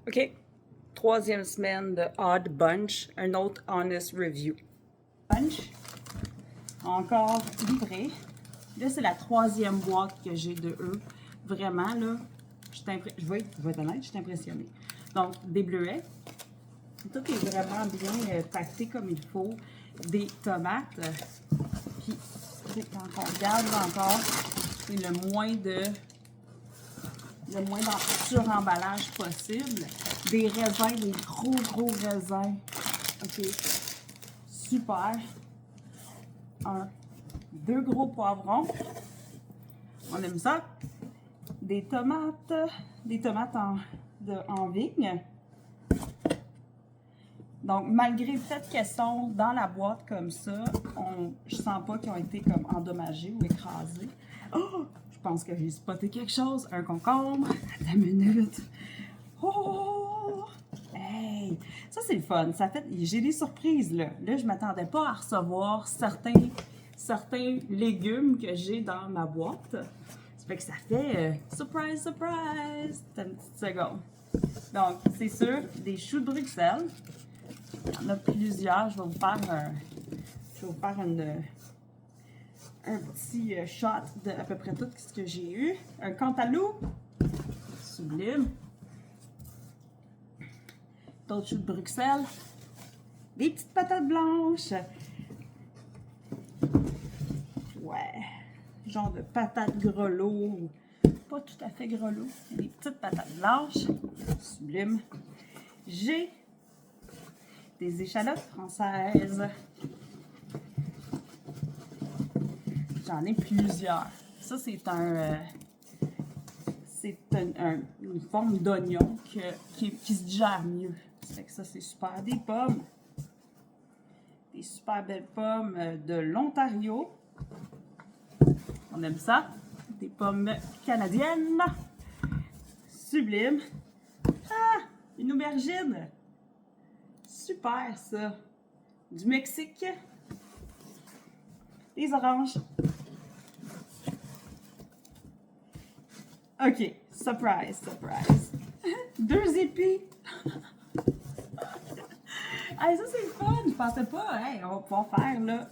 OK. Troisième semaine de Odd Bunch, un autre Honest Review. Bunch, encore livré. Là, c'est la troisième boîte que j'ai de eux. Vraiment, là, je vais être honnête, je suis impressionnée. Donc, des bleuets. Tout est vraiment bien pacté comme il faut. Des tomates. Puis, quand on regarde là, encore, c'est le moins de suremballage possible. Des raisins, des gros raisins. OK. Super. Deux gros poivrons. On aime ça. Des tomates en vigne. Donc, malgré le fait qu'elles sont dans la boîte comme ça, je sens pas qu'ils ont été comme endommagées ou écrasées. Oh! Je pense que j'ai spoté quelque chose. Un concombre. Attends une minute. Oh! Hey! Ça, c'est le fun. Ça fait... J'ai des surprises, là. Là, je m'attendais pas à recevoir certains légumes que j'ai dans ma boîte. Ça fait que ça fait surprise, surprise! T'as une petite seconde. Donc, c'est sûr, des choux de Bruxelles. Il y en a plusieurs. Je vais vous faire un petit shot de à peu près tout ce que j'ai eu. Un cantaloupe. Sublime. D'autres choux de Bruxelles. Des petites patates blanches. Ouais. Genre de patates grelots. Pas tout à fait grelots. Des petites patates blanches. Sublime. J'ai des échalotes françaises. J'en ai plusieurs. Ça, c'est une forme d'oignon qui se digère mieux. Ça fait que ça, c'est super. Des pommes. Des super belles pommes de l'Ontario. On aime ça. Des pommes canadiennes. Sublime. Ah! Une aubergine. Super, ça. Du Mexique. Des oranges. OK. Surprise, surprise. Deux épis. Hey, ça, c'est le fun. Je pensais pas. Hey, on va pouvoir faire là,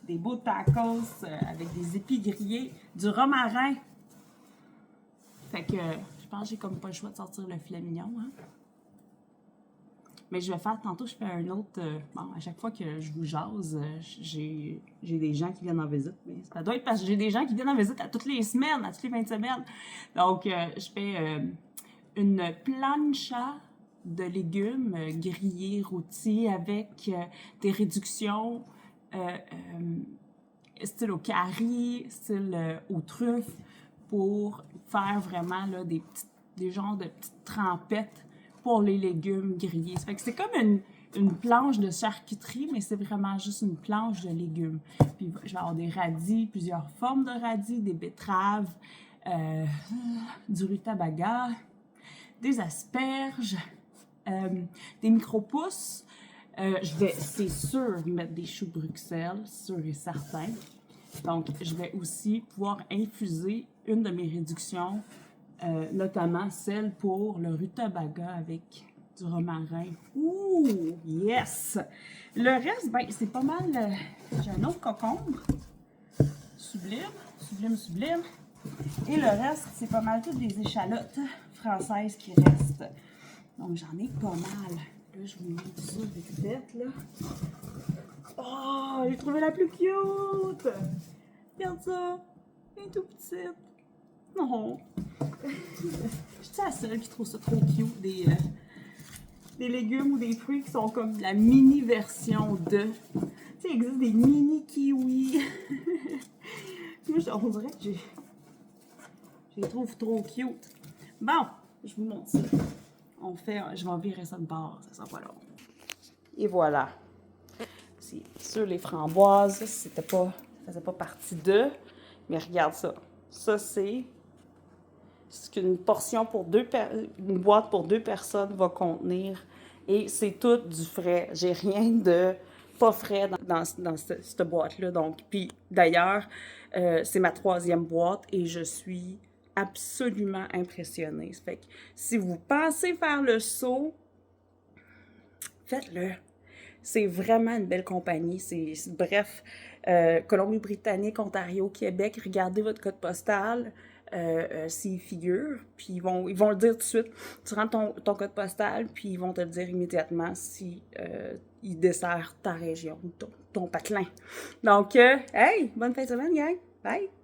des beaux tacos avec des épis grillés. Du romarin. Fait que je pense que j'ai comme pas le choix de sortir le filet mignon. Hein? Mais je vais faire, tantôt, je fais un autre... bon, à chaque fois que je vous jase, j'ai des gens qui viennent en visite. Mais ça doit être parce que j'ai des gens qui viennent en visite à toutes les semaines, à toutes les 20 semaines. Donc, je fais une plancha de légumes grillés, rôtis, avec des réductions style au curry, style aux truffes, pour faire vraiment là, des genres de petites trempettes pour les légumes grillés. Ça fait que c'est comme une planche de charcuterie, mais c'est vraiment juste une planche de légumes. Puis je vais avoir des radis, plusieurs formes de radis, des betteraves, du rutabaga, des asperges, des micro-pousses. Je vais, c'est sûr, mettre des choux de Bruxelles, sûr et certain. Donc, je vais aussi pouvoir infuser une de mes réductions, notamment celle pour le rutabaga avec du romarin. Ouh, yes! Le reste, ben, c'est pas mal... j'ai un autre concombre. Sublime, sublime, sublime. Et le reste, c'est pas mal toutes des échalotes françaises qui restent. Donc, j'en ai pas mal. Là, je vous montre ça vite vite, là. Oh, j'ai trouvé la plus cute! Regarde ça! Elle est tout petite. Non! Je suis la seule qui trouve ça trop cute, des légumes ou des fruits qui sont comme la mini-version de... Tu sais, il existe des mini-kiwis. Moi, on dirait que je les trouve trop cute. Bon, je vous montre ça. Je vais virer ça de bord, ça sera pas long. Et voilà. C'est sur les framboises, ça faisait pas partie d'eux. Mais regarde ça. Ça, c'est ce qu'une portion pour une boîte pour 2 personnes va contenir. Et c'est tout du frais. J'ai rien de pas frais dans cette boîte-là. Donc, puis d'ailleurs, c'est ma 3e boîte et je suis absolument impressionné. Ça fait que si vous pensez faire le saut, faites-le. C'est vraiment une belle compagnie. Bref, Colombie-Britannique, Ontario, Québec, regardez votre code postal, s'il figure, puis ils vont le dire tout de suite. Tu rentres ton code postal, puis ils vont te le dire immédiatement si il dessert ta région, ton patelin. Donc, hey, bonne fin de semaine, gang! Bye!